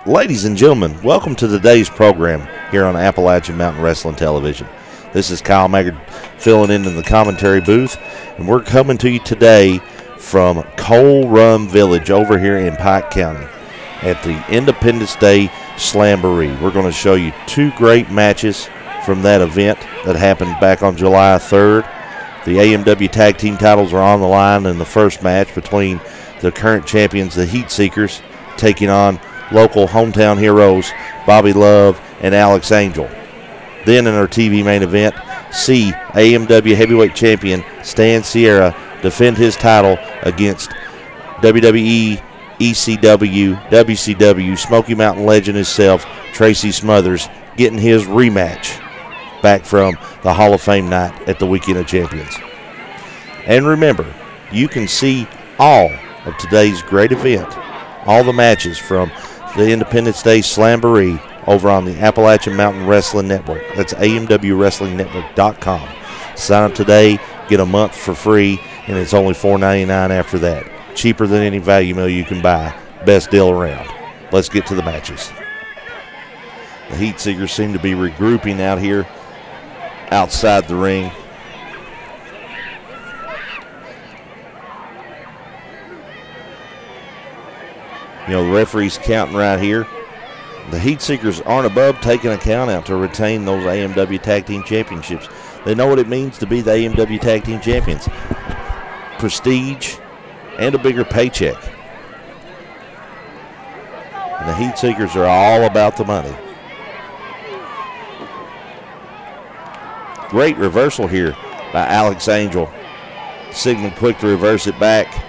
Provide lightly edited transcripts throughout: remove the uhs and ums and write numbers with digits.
Ladies and gentlemen, welcome to today's program here on Appalachian Mountain Wrestling Television. This is Kyle Maggard filling in the commentary booth, and we're coming to you today from Coal Run Village over here in Pike County at the Independence Day Slamboree. We're going to show you two great matches from that event that happened back on July 3rd. The AMW Tag Team titles are on the line in the first match between the current champions, the HEATSEEKERS, taking on local hometown heroes Bobby Love and Alex Angel. Then in our TV main event, see AMW heavyweight champion Stan Sierra defend his title against WWE, ECW, WCW, Smoky Mountain legend himself, Tracy Smothers, getting his rematch back from the Hall of Fame night at the Weekend of Champions. And remember, you can see all of today's great event, all the matches from the Independence Day Slamboree over on the Appalachian Mountain Wrestling Network. That's AMWWrestlingNetwork.com. Sign up today, get a month for free, and it's only $4.99 after that. Cheaper than any value meal you can buy. Best deal around. Let's get to the matches. The HEATSEEKERS seem to be regrouping out here outside the ring. You know, the referee's counting right here. The HEATSEEKERS aren't above taking a count out to retain those AMW Tag Team Championships. They know what it means to be the AMW Tag Team Champions. Prestige and a bigger paycheck. And the HEATSEEKERS are all about the money. Great reversal here by Alex Angel. Sigmund quick to reverse it back.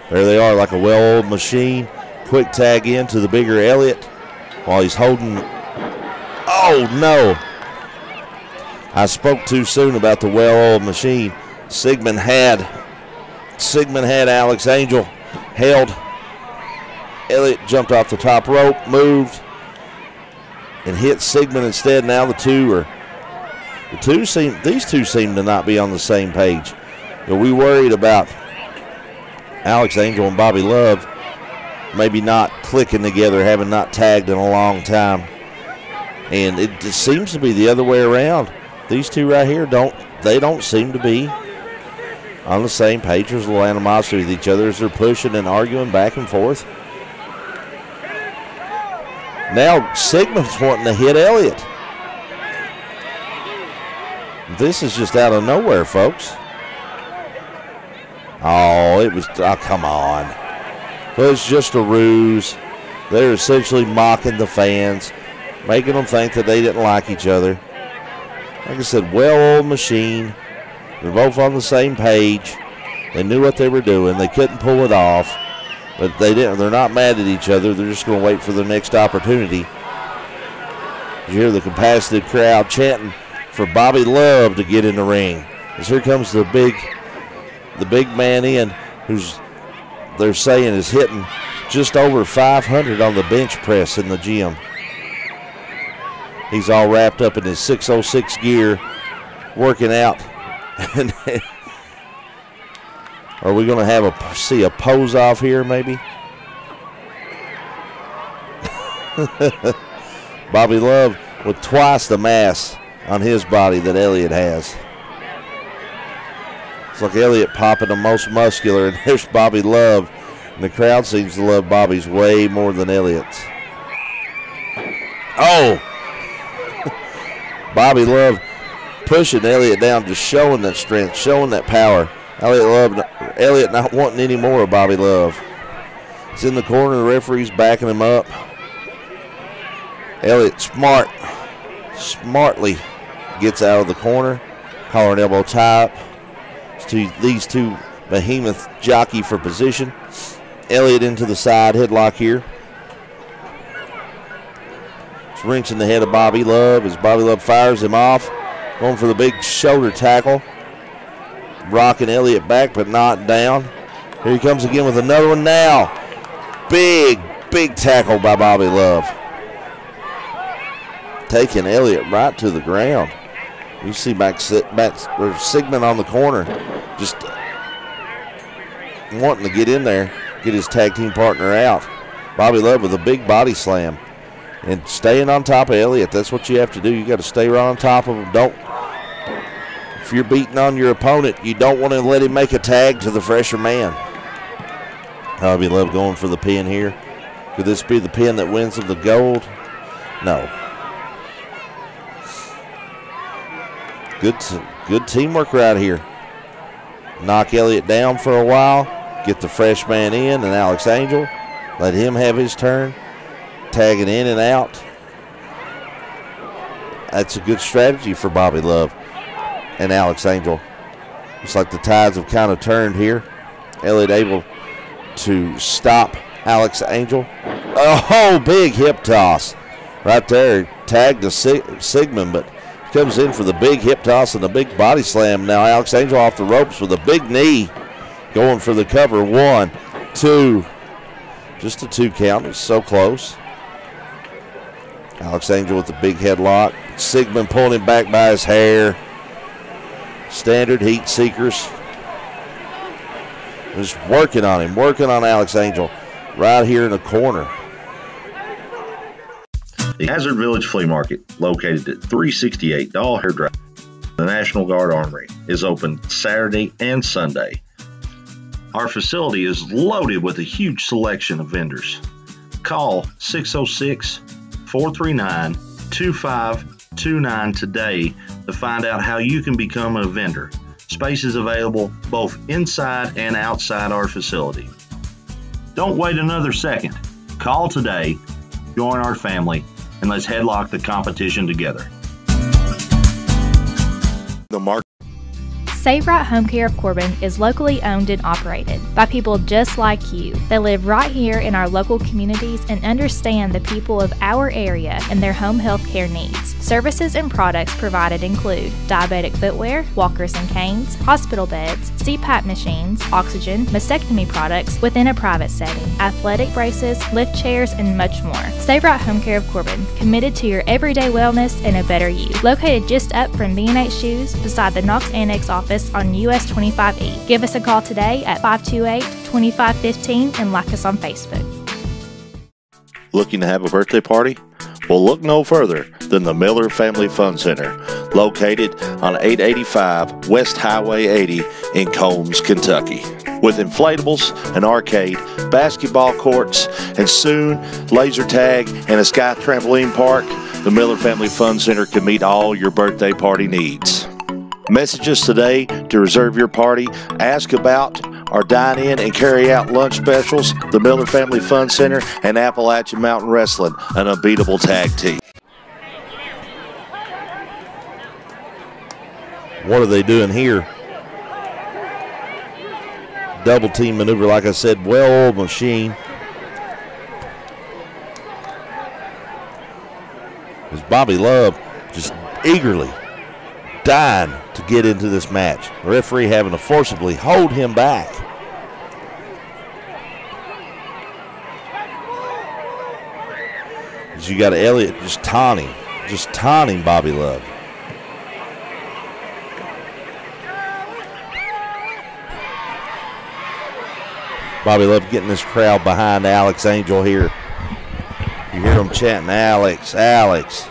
There they are, like a well-oiled machine. Quick tag in to the bigger Elliott while he's holding. Oh, no. I spoke too soon about the well-oiled machine. Sigmund had Alex Angel held. Elliott jumped off the top rope, moved, and hit Sigmund instead. Now these two seem to not be on the same page. We worried about Alex Angel and Bobby Love maybe not clicking together, having not tagged in a long time. And it just seems to be the other way around. These two right here don't seem to be on the same page. There's a little animosity with each other as they're pushing and arguing back and forth. Now Sigmund's wanting to hit Elliott. This is just out of nowhere, folks. Oh, come on. It was just a ruse. They're essentially mocking the fans, making them think that they didn't like each other. Like I said, well-oiled machine. They're both on the same page. They knew what they were doing. They couldn't pull it off, but they didn't. They're not mad at each other. They're just going to wait for their next opportunity. You hear the capacitive crowd chanting for Bobby Love to get in the ring. As here comes the big man in, who's they're saying is hitting just over 500 on the bench press in the gym. He's all wrapped up in his 606 gear, working out. Are we going to see a pose off here maybe? Bobby Love with twice the mass on his body that Elliott has. It's like Elliott popping the most muscular, and there's Bobby Love. And the crowd seems to love Bobby's way more than Elliott's. Oh! Bobby Love pushing Elliott down, just showing that strength, showing that power. Elliott not wanting any more of Bobby Love. He's in the corner, the referee's backing him up. Elliott smartly gets out of the corner, collar and elbow tie-up. These two behemoths jockey for position. Elliott into the side headlock here. He's wrenching the head of Bobby Love as Bobby Love fires him off. Going for the big shoulder tackle. Rocking Elliott back but not down. Here he comes again with another one now. Big tackle by Bobby Love. Taking Elliott right to the ground. You see Sigmund on the corner just wanting to get in there, get his tag team partner out. Bobby Love with a big body slam. And staying on top of Elliott, that's what you have to do. You got to stay right on top of him. If you're beating on your opponent, you don't want to let him make a tag to the fresher man. Bobby Love going for the pin here. Could this be the pin that wins him the gold? No. Good teamwork right here. Knock Elliott down for a while. Get the fresh man in, and Alex Angel. Let him have his turn. Tagging in and out. That's a good strategy for Bobby Love and Alex Angel. Looks like the tides have kind of turned here. Elliott able to stop Alex Angel. Oh, big hip toss right there. Tagged to Sigmund, but comes in for the big hip toss and the big body slam. Now Alex Angel off the ropes with a big knee. Going for the cover. 1, 2. Just a 2 count. It's so close. Alex Angel with the big headlock. Sigmund pulling him back by his hair. Standard heat seekers. Just working on him, working on Alex Angel right here in the corner. The Hazard Village Flea Market, located at 368 Doll Hair Drive, the National Guard Armory, is open Saturday and Sunday. Our facility is loaded with a huge selection of vendors. Call 606-439-2529 today to find out how you can become a vendor. Space is available both inside and outside our facility. Don't wait another second. Call today, join our family, and let's headlock the competition together. Save Right Home Care of Corbin is locally owned and operated by people just like you. They live right here in our local communities and understand the people of our area and their home health care needs. Services and products provided include diabetic footwear, walkers and canes, hospital beds, CPAP machines, oxygen, mastectomy products within a private setting, athletic braces, lift chairs, and much more. Save Right Home Care of Corbin, committed to your everyday wellness and a better you. Located just up from B&H Shoes beside the Knox Annex office on US 25E. Give us a call today at 528-2515 and like us on Facebook. Looking to have a birthday party? Well, look no further than the Miller Family Fun Center, located on 885 West Highway 80 in Combs, Kentucky. With inflatables, an arcade, basketball courts, and soon laser tag and a sky trampoline park, the Miller Family Fun Center can meet all your birthday party needs. Message us today to reserve your party. Ask about our dine-in and carry-out lunch specials, the Miller Family Fun Center, and Appalachian Mountain Wrestling, an unbeatable tag team. What are they doing here? Double team maneuver, like I said, well-oiled machine. As Bobby Love just eagerly dying to get into this match. The referee having to forcibly hold him back. As you got Elliott just taunting Bobby Love. Bobby Love getting this crowd behind Alex Angel here. You hear them chanting, Alex, Alex.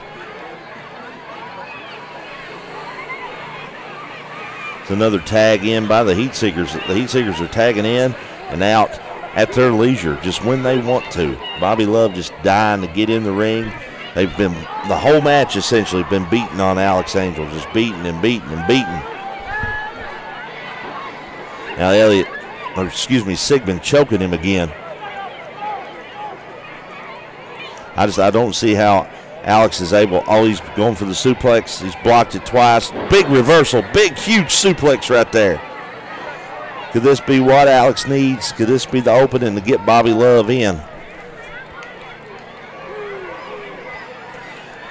It's another tag in by the HEATSEEKERS. The HEATSEEKERS are tagging in and out at their leisure, just when they want to. Bobby Love just dying to get in the ring. They've been, the whole match essentially, been beating on Alex Angel, just beating and beating and beating. Now Sigmund choking him again. I don't see how Alex is able, he's going for the suplex. He's blocked it twice. Big reversal, big, huge suplex right there. Could this be what Alex needs? Could this be the opening to get Bobby Love in?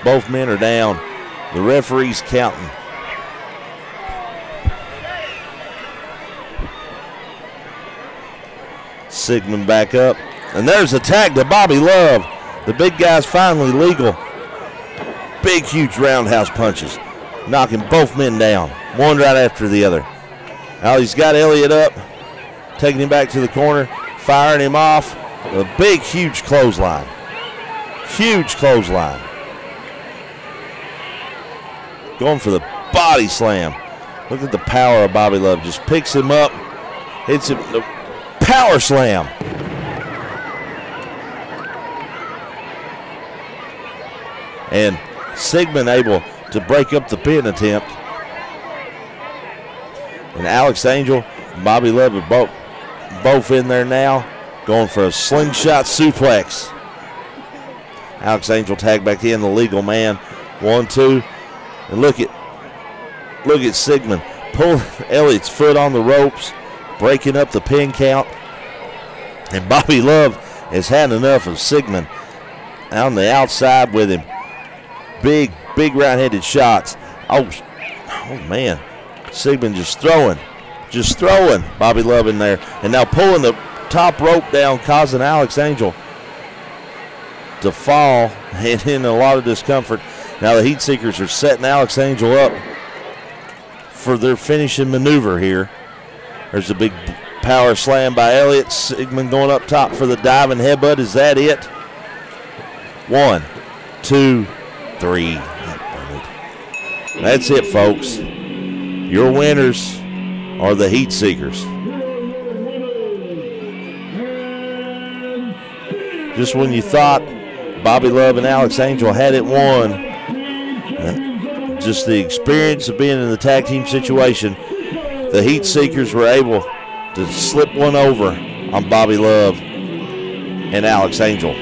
Both men are down. The referee's counting. Sigmund back up. And there's a tag to Bobby Love. The big guy's finally legal. Big, huge roundhouse punches, knocking both men down, one right after the other. Now he's got Elliott up, taking him back to the corner, firing him off. A big, huge clothesline. Huge clothesline. Going for the body slam. Look at the power of Bobby Love. Just picks him up, hits him, the power slam. And Sigmund able to break up the pin attempt. And Alex Angel and Bobby Love are both in there now, going for a slingshot suplex. Alex Angel tagged back in, the legal man. 1, 2. And look at Sigmund pulling Elliott's foot on the ropes, breaking up the pin count. And Bobby Love has had enough of Sigmund on the outside with him. Big right-handed shots. Oh man. Sigmund just throwing Bobby Love in there. And now pulling the top rope down, causing Alex Angel to fall and in a lot of discomfort. Now the Heat Seekers are setting Alex Angel up for their finishing maneuver here. There's a big power slam by Elliott. Sigmund going up top for the diving headbutt. Is that it? 1, 2, 3. That's it, folks. Your winners are the Heat Seekers. Just when you thought Bobby Love and Alex Angel had it won, just the experience of being in the tag team situation, the Heat Seekers were able to slip one over on Bobby Love and Alex Angel.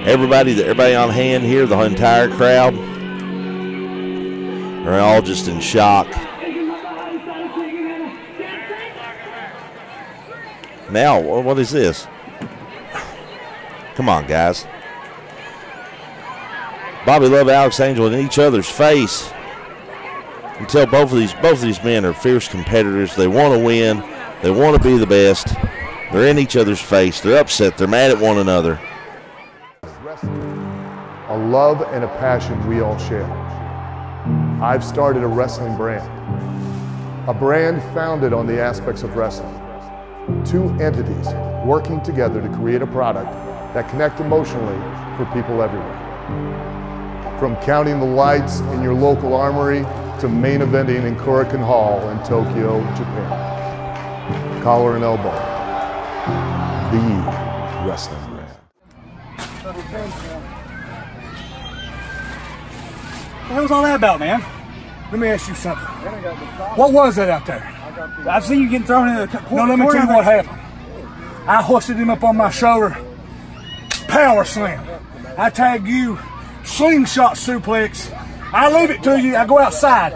Everybody on hand here, the entire crowd, are all just in shock. Now, what is this? Come on, guys. Bobby Love, Alex Angel in each other's face. Until both of these men are fierce competitors. They want to win. They want to be the best. They're in each other's face. They're upset. They're mad at one another. A love and a passion we all share. I've started a wrestling brand. A brand founded on the aspects of wrestling. Two entities working together to create a product that connect emotionally for people everywhere. From counting the lights in your local armory to main eventing in Korakuen Hall in Tokyo, Japan. Collar and elbow. The wrestling brand. What the hell's all that about, man? Let me ask you something. What was that out there? I've seen you getting thrown in the... No, let me tell you what happened. I hoisted him up on my shoulder. Power slam. I tag you. Slingshot suplex. I leave it to you. I go outside.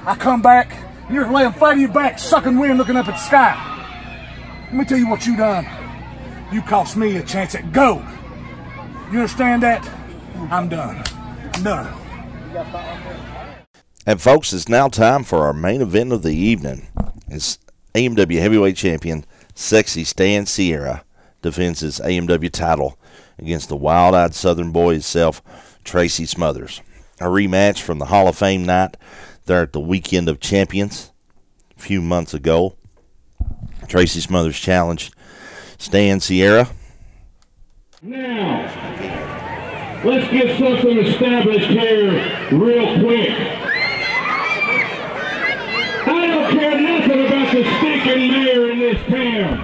I come back. You're laying flat on your back, sucking wind, looking up at the sky. Let me tell you what you done. You cost me a chance at gold. You understand that? I'm done. I'm done. And folks, it's now time for our main event of the evening. It's AMW Heavyweight Champion Sexy Stan Sierra defends his AMW title against the wild-eyed Southern boy himself, Tracy Smothers. A rematch from the Hall of Fame night there at the Weekend of Champions a few months ago. Tracy Smothers challenged Stan Sierra. Now, let's get something established here real quick. I don't care nothing about the stinking mayor in this town.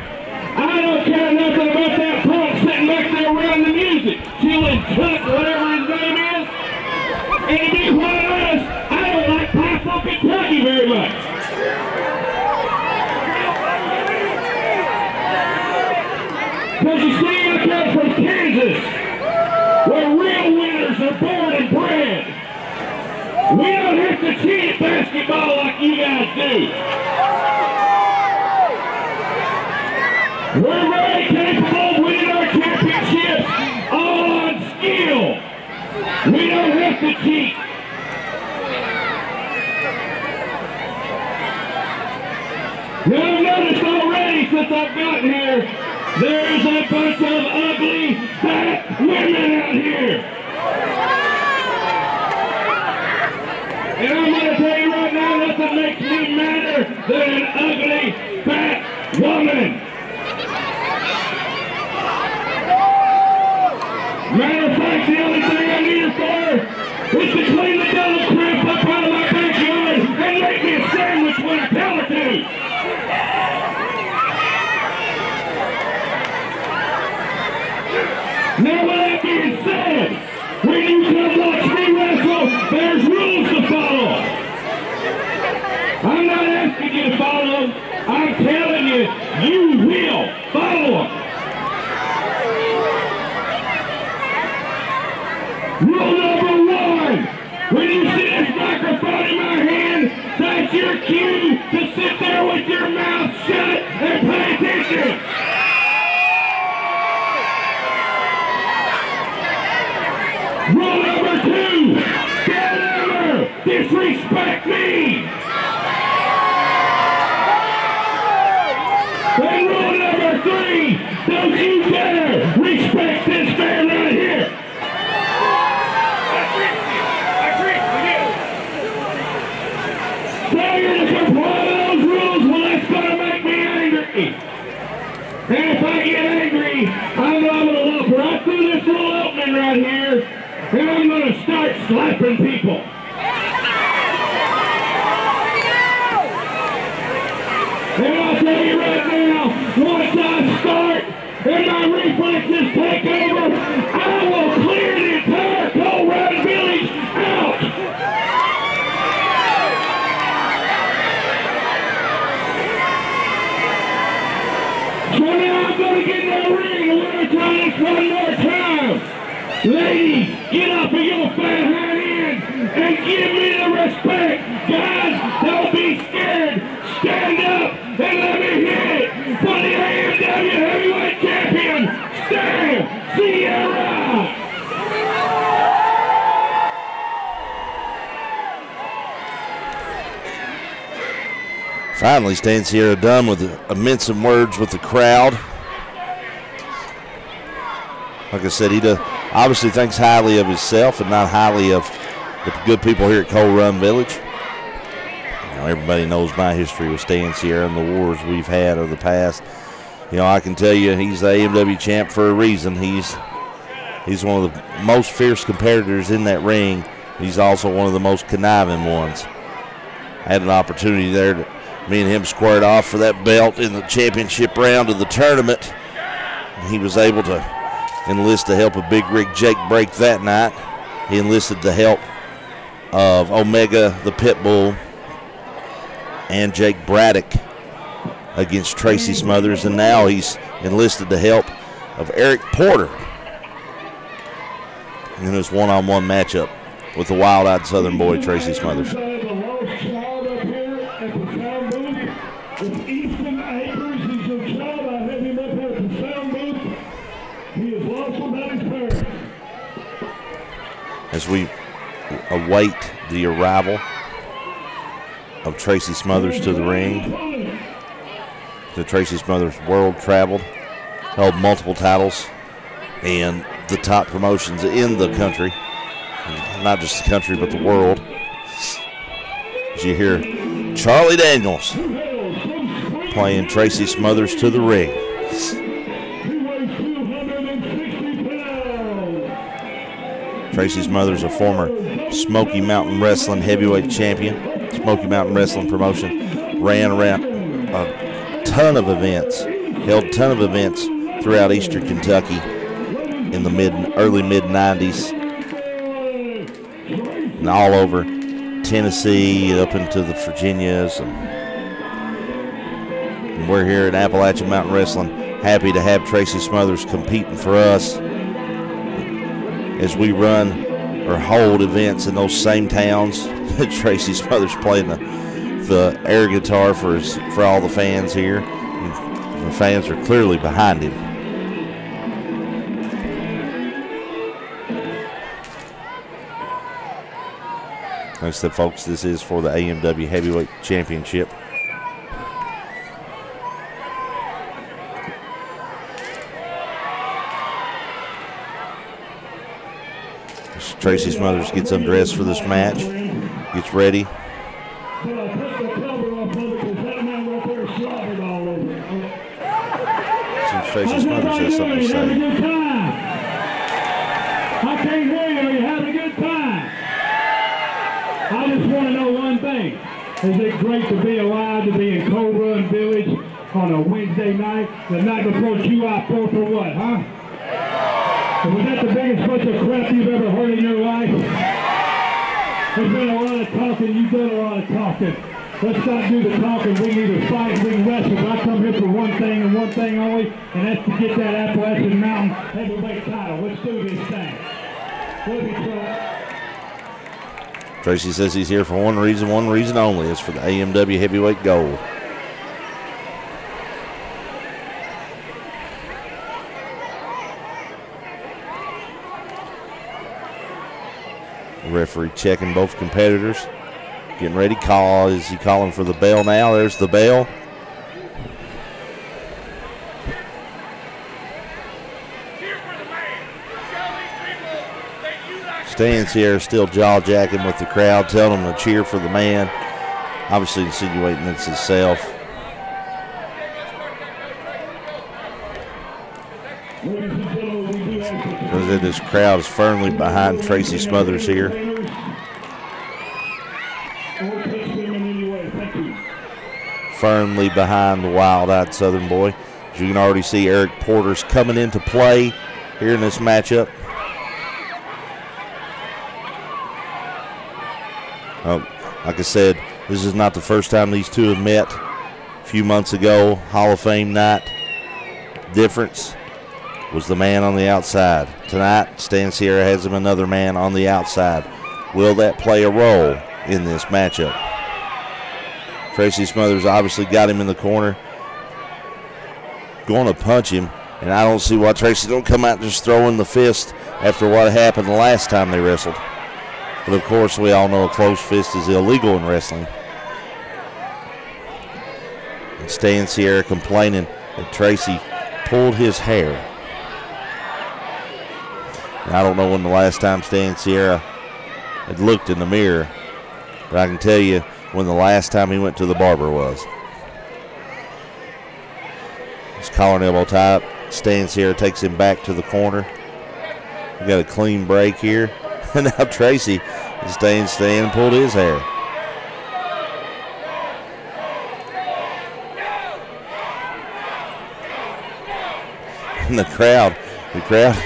I don't care nothing about that punk sitting back there running the music, chilling Tuck, whatever his name is. And to be quite honest, I don't like Pike, Kentucky very much. Because you see, I come from Kansas, where real winners are born and bred. We don't have to cheat at basketball like you guys do. We're very capable of winning our championships all on skill. We don't have to cheat. Now I've noticed already since I've gotten here, there's a bunch of ugly, fat women out here. And I'm going to tell you right now, nothing makes me madder than an ugly, fat fact, the only thing I need her for is to clean the devil crap up out of my backyard and make me a sandwich when I tell her to. Now, with that being said, when you come watch me wrestle, there's rules to follow. I'm not asking you to follow them. I'm telling you, you will follow them. Rule number 1, when you see this microphone in my hand, that's your cue to sit there with your mouth shut and pay attention. Rule number 2, don't ever disrespect me. And rule number 3, don't you dare respect this man right here. Failure to comply with those rules, well, that's going to make me angry. And if I get angry, I know I'm going to walk right through this little opening right here, and I'm going to start slapping people. And I'll tell you right now, once I start and my reflexes take over, I will clear the entire Cold Run Village out. So now I'm going to get in that ring and we're going to try this one more time. Ladies, get up in your fat hind ends and give me the respect. Guys, don't be scared. Stand up and let me hit it for the AMW Heavyweight Champion, Stan Sierra. Finally, Stan Sierra done with immense words with the crowd. Like I said, he obviously thinks highly of himself and not highly of the good people here at Cold Run Village. Everybody knows my history with Stan Sierra and the wars we've had of the past. You know, I can tell you he's the AMW champ for a reason. He's one of the most fierce competitors in that ring. He's also one of the most conniving ones. I had an opportunity there to me and him squared off for that belt in the championship round of the tournament. He was able to enlist the help of Big Rig Jake Break that night. He enlisted the help of Omega the Pitbull and Jake Braddock against Tracy Smothers, and now he's enlisted the help of Eric Porter in his one-on-one matchup with the wild-eyed Southern boy Tracy Smothers. As we await the arrival of Tracy Smothers to the ring. The Tracy Smothers world traveled, held multiple titles in the top promotions in the country. Not just the country, but the world. As you hear Charlie Daniels playing Tracy Smothers to the ring. Tracy Smothers, a former Smoky Mountain Wrestling heavyweight champion. Smoky Mountain Wrestling promotion, ran around a ton of events, held a ton of events throughout eastern Kentucky in the early mid-90s and all over Tennessee up into the Virginias. And we're here at Appalachian Mountain Wrestling, happy to have Tracy Smothers competing for us as we run or hold events in those same towns. Tracy Smothers playing the air guitar for all the fans here. And the fans are clearly behind him. Like I said, folks, this is for the AMW Heavyweight Championship. Tracy Smothers gets undressed for this match, gets ready. Seems Tracy Smothers has something to say. Is it great to be alive, to be in Coal Run Village on a Wednesday night, the night before QI 4 for what, huh? Was that the biggest bunch of crap you've ever heard in your life? There's been a lot of talking, you've done a lot of talking. Let's not do the talking, we need to fight, we can wrestle. I come here for one thing and one thing only, and that's to get that Appalachian Mountain heavyweight title. Let's do this thing. We'll be trying. Tracy says he's here for one reason only. It's for the AMW heavyweight gold. The referee checking both competitors. Getting ready to call. Is he calling for the bell now? There's the bell. Stands here still jaw-jacking with the crowd, telling them to cheer for the man. Obviously insinuating it's himself. This crowd is firmly behind Tracy Smothers here. Firmly behind the wild-eyed Southern boy. As you can already see, Eric Porter's coming into play here in this matchup. Like I said, this is not the first time these two have met. A few months ago, Hall of Fame night. Difference was the man on the outside. Tonight, Stan Sierra has him another man on the outside. Will that play a role in this matchup? Tracy Smothers obviously got him in the corner. Going to punch him, and I don't see why Tracy don't come out just throwing the fist after what happened the last time they wrestled. But of course, we all know a closed fist is illegal in wrestling. And Stan Sierra complaining that Tracy pulled his hair. And I don't know when the last time Stan Sierra had looked in the mirror, but I can tell you when the last time he went to the barber was. His collar and elbow tie up. Stan Sierra takes him back to the corner. We got a clean break here. And now Tracy is staying and pulled his hair. And the crowd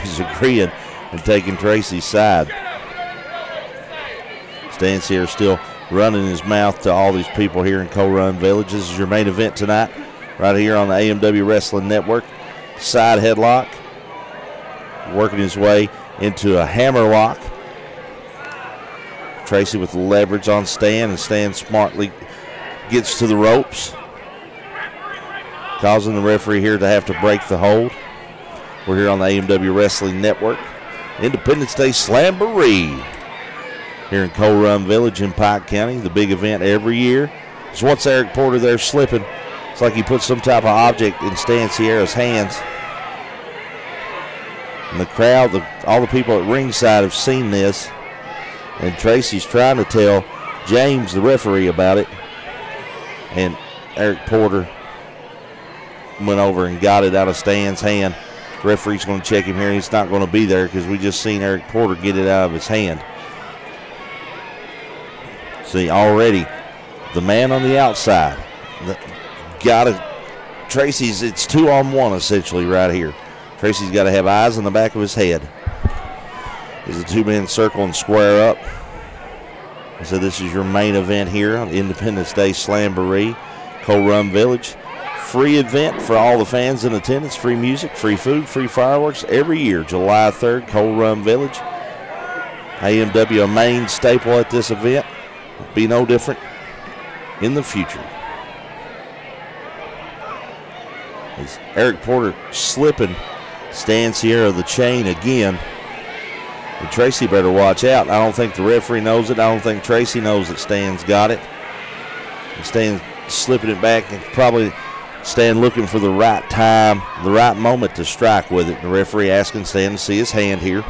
is agreeing and taking Tracy's side. Stan Sierra still running his mouth to all these people here in Coal Run Village. This is your main event tonight, right here on the AMW Wrestling Network. Side headlock, working his way into a hammerlock. Tracy with the leverage on Stan, and Stan smartly gets to the ropes, causing the referee here to have to break the hold. We're here on the AMW Wrestling Network. Independence Day Slamboree here in Coal Run Village in Pike County, the big event every year. So once Eric Porter there slipping, it's like he put some type of object in Stan Sierra's hands. And the crowd, all the people at ringside have seen this. And Tracy's trying to tell James, the referee, about it. And Eric Porter went over and got it out of Stan's hand. The referee's going to check him here. He's not going to be there because we just seen Eric Porter get it out of his hand. See, already the man on the outside Tracy's, it's 2-on-1 essentially right here. Tracy's got to have eyes on the back of his head. Is a two-man circle and square up. So this is your main event here on Independence Day Slamboree, Coal Run Village. Free event for all the fans in attendance. Free music, free food, free fireworks every year. July 3rd, Coal Run Village. AMW, a main staple at this event. Will be no different in the future. As Eric Porter slipping Stan Sierra the chain again. And Tracy better watch out. I don't think the referee knows it. I don't think Tracy knows that Stan's got it. And Stan slipping it back, and probably Stan looking for the right time, the right moment to strike with it. And the referee asking Stan to see his hand here.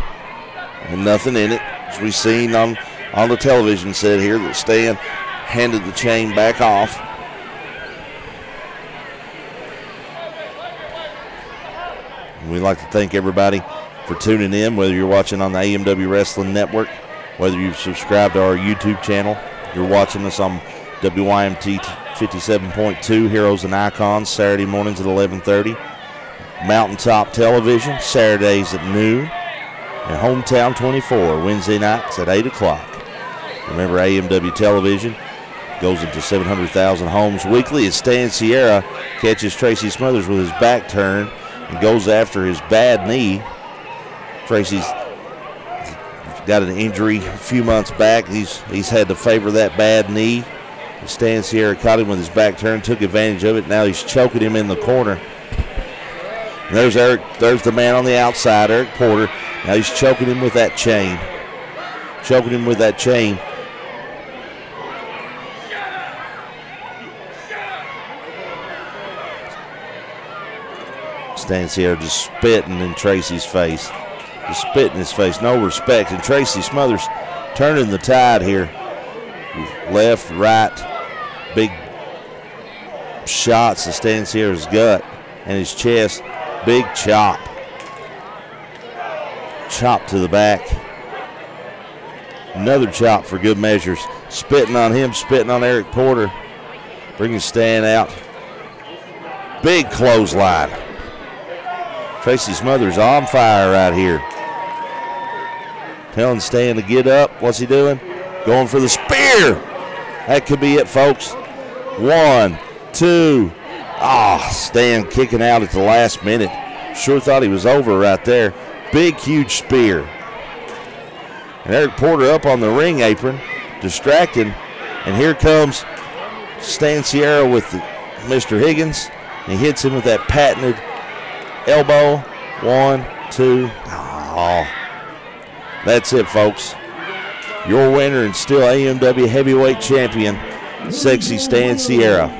And nothing in it. As we've seen on the television set here, that Stan handed the chain back off. And we'd like to thank everybody for tuning in, whether you're watching on the AMW Wrestling Network, whether you've subscribed to our YouTube channel, you're watching us on WYMT 57.2, Heroes and Icons, Saturday mornings at 11:30. Mountaintop Television, Saturdays at noon. And Hometown 24, Wednesday nights at 8 o'clock. Remember, AMW Television goes into 700,000 homes weekly as Stan Sierra catches Tracy Smothers with his back turn and goes after his bad knee. Tracy's got an injury a few months back. He's had to favor that bad knee. Stan Sierra caught him with his back turn, took advantage of it. Now he's choking him in the corner. And there's Eric. There's the man on the outside, Eric Porter. Now he's choking him with that chain. Choking him with that chain. Stan Sierra just spitting in Tracy's face. Just spitting in his face. No respect. And Tracy Smothers turning the tide here. Left, right, big shots to Stan Sierra's gut and his chest. Big chop. Chop to the back. Another chop for good measures. Spitting on him, spitting on Eric Porter. Bringing Stan out. Big clothesline. Tracy Smothers on fire right here. Telling Stan to get up. What's he doing? Going for the spear. That could be it, folks. 1, 2. Stan kicking out at the last minute. Sure thought he was over right there. Big, huge spear. And Eric Porter up on the ring apron, distracting. And here comes Stan Sierra with Mr. Higgins. He hits him with that patented elbow. 1, 2. That's it, folks. Your winner and still AMW heavyweight champion, Sexy Stan Sierra.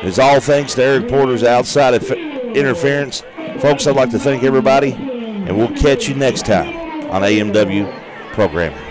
It's all thanks to Eric Porter's outside interference. Folks, I'd like to thank everybody, and we'll catch you next time on AMW Programming.